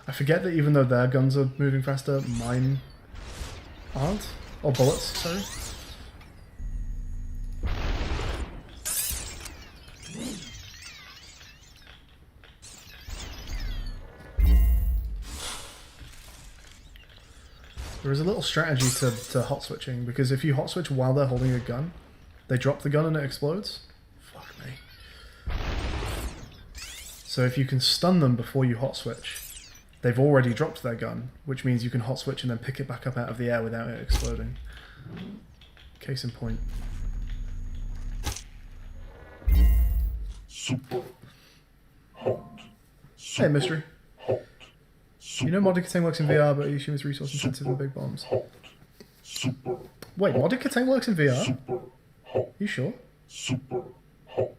I forget that even though their guns are moving faster, mine aren't. Or bullets, sorry. There is a little strategy to hot switching, because if you hot switch while they're holding a gun, they drop the gun and it explodes. Fuck me. So if you can stun them before you hot switch, they've already dropped their gun, which means you can hot switch and then pick it back up out of the air without it exploding. Case in point. super hot. Hey, Mystery. You know modded Katang works in VR, but you assume it's resource intensive and big bombs. Super. Wait, modded Katang works in VR? Super hot. You sure? Super hot.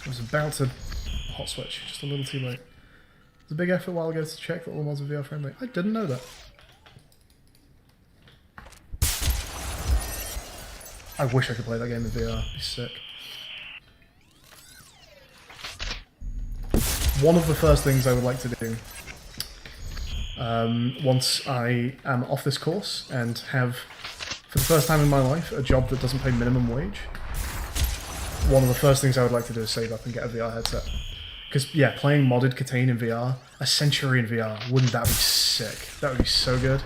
I was about to hot switch, just a little too late. It was a big effort a while ago to check that all mods are VR friendly. I didn't know that. I wish I could play that game in VR. It'd be sick. One of the first things I would like to do, once I am off this course and have, for the first time in my life, a job that doesn't pay minimum wage, one of the first things I would like to do is save up and get a VR headset. Because, yeah, playing modded Katane in VR, a Century in VR, wouldn't that be sick? That would be so good.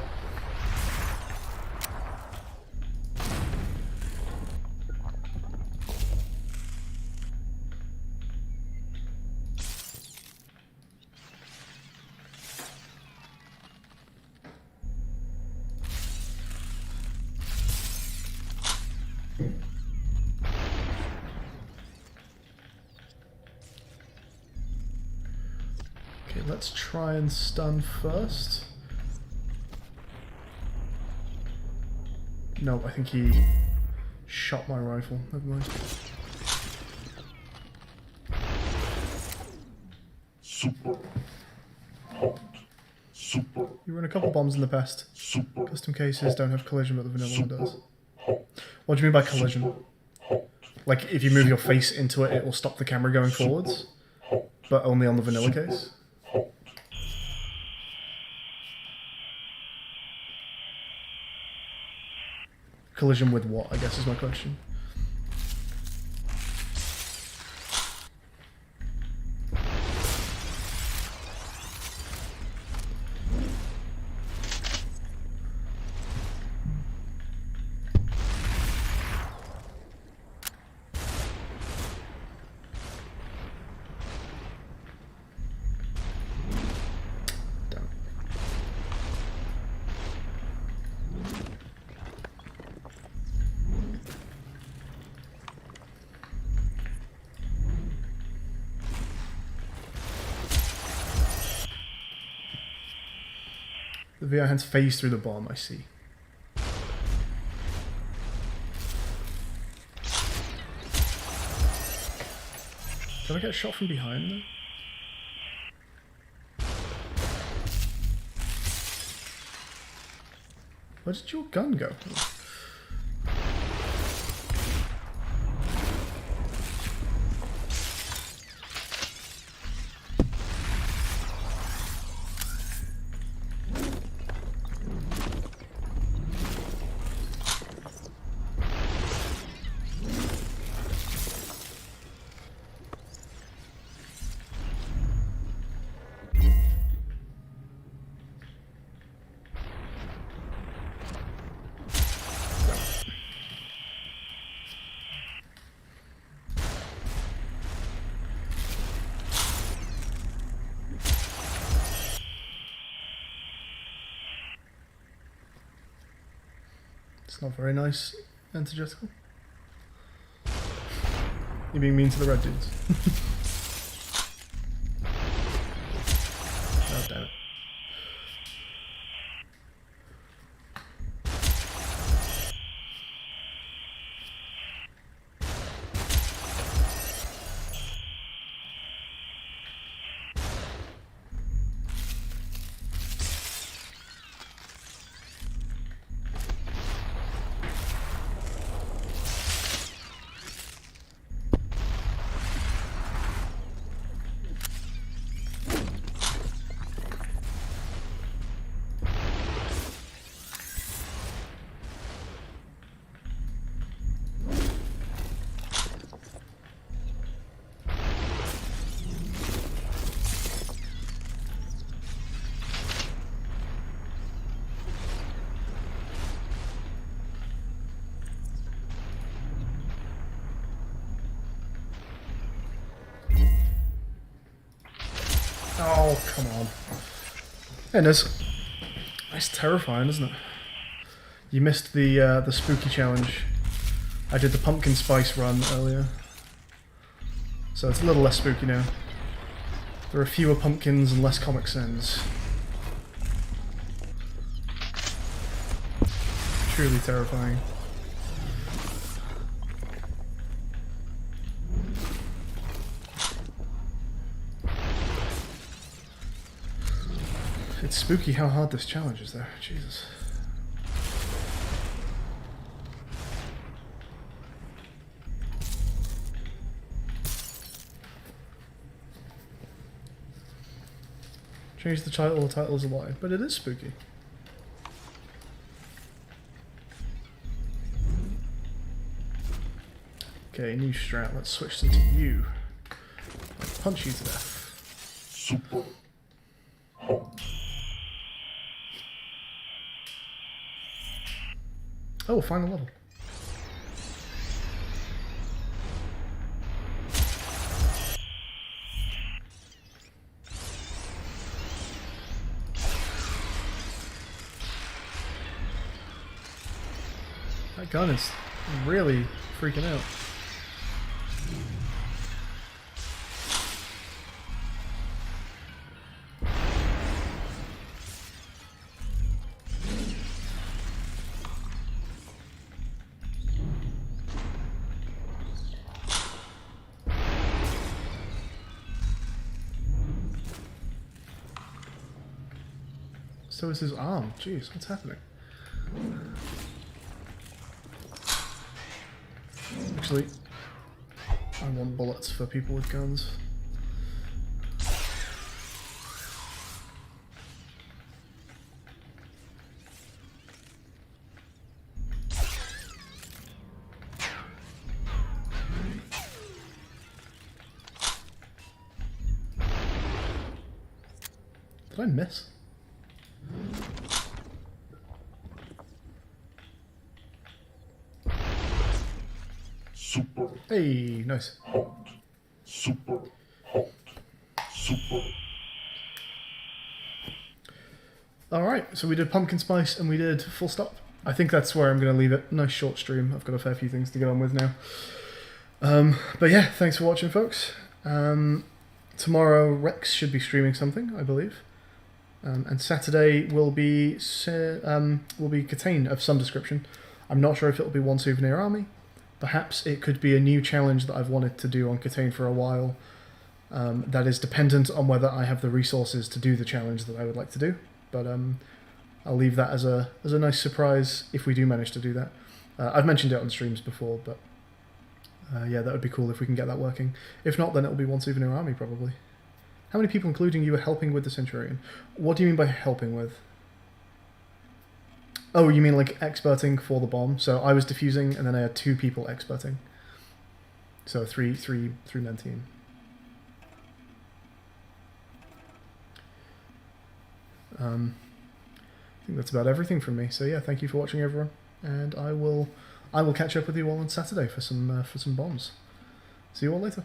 Okay, let's try and stun first. No, I think he shot my rifle. Never mind. Super hot. Super. You run a couple bombs in the past. Super. Custom cases don't have collision, but the vanilla one does. Hot. What do you mean by collision? Hot. Like, if you move your face into it, it will stop the camera going forwards? Hot. But only on the vanilla case? Hot. Collision with what, I guess, is my question. The VR hands phase through the bomb, I see. Did I get shot from behind though? Where did your gun go? It's not very nice, Antigetical. You're being mean to the red dudes. Oh, damn it. Oh, come on. And it's terrifying, isn't it? You missed the spooky challenge. I did the pumpkin spice run earlier. So it's a little less spooky now. There are fewer pumpkins and less Comic Sans. Truly terrifying. It's spooky how hard this challenge is, though. Jesus. Change the title is a lie, but it is spooky. Okay, new strat. Let's switch into you. I'll punch you to death. Super hot. Oh, final level. That gun is really freaking out. So is his arm. Jeez, what's happening? Actually, I want bullets for people with guns. Did I miss? Super Hey, nice. hot. Super hot. Super. Alright, so we did pumpkin spice and we did full stop. I think that's where I'm going to leave it. Nice short stream. I've got a fair few things to get on with now. But yeah, thanks for watching, folks. Tomorrow Rex should be streaming something, I believe. And Saturday will be Catane of some description. I'm not sure if it'll be one souvenir army. Perhaps it could be a new challenge that I've wanted to do on Catane for a while. That is dependent on whether I have the resources to do the challenge that I would like to do. But I'll leave that as a nice surprise if we do manage to do that. I've mentioned it on streams before, but yeah, that would be cool if we can get that working. If not, then it'll be one souvenir army probably. How many people, including you, are helping with the Centurion? What do you mean by helping with? Oh, you mean like experting for the bomb? So I was defusing, and then I had 2 people experting. So three man team. I think that's about everything from me. So yeah, thank you for watching, everyone, and I will catch up with you all on Saturday for some bombs. See you all later.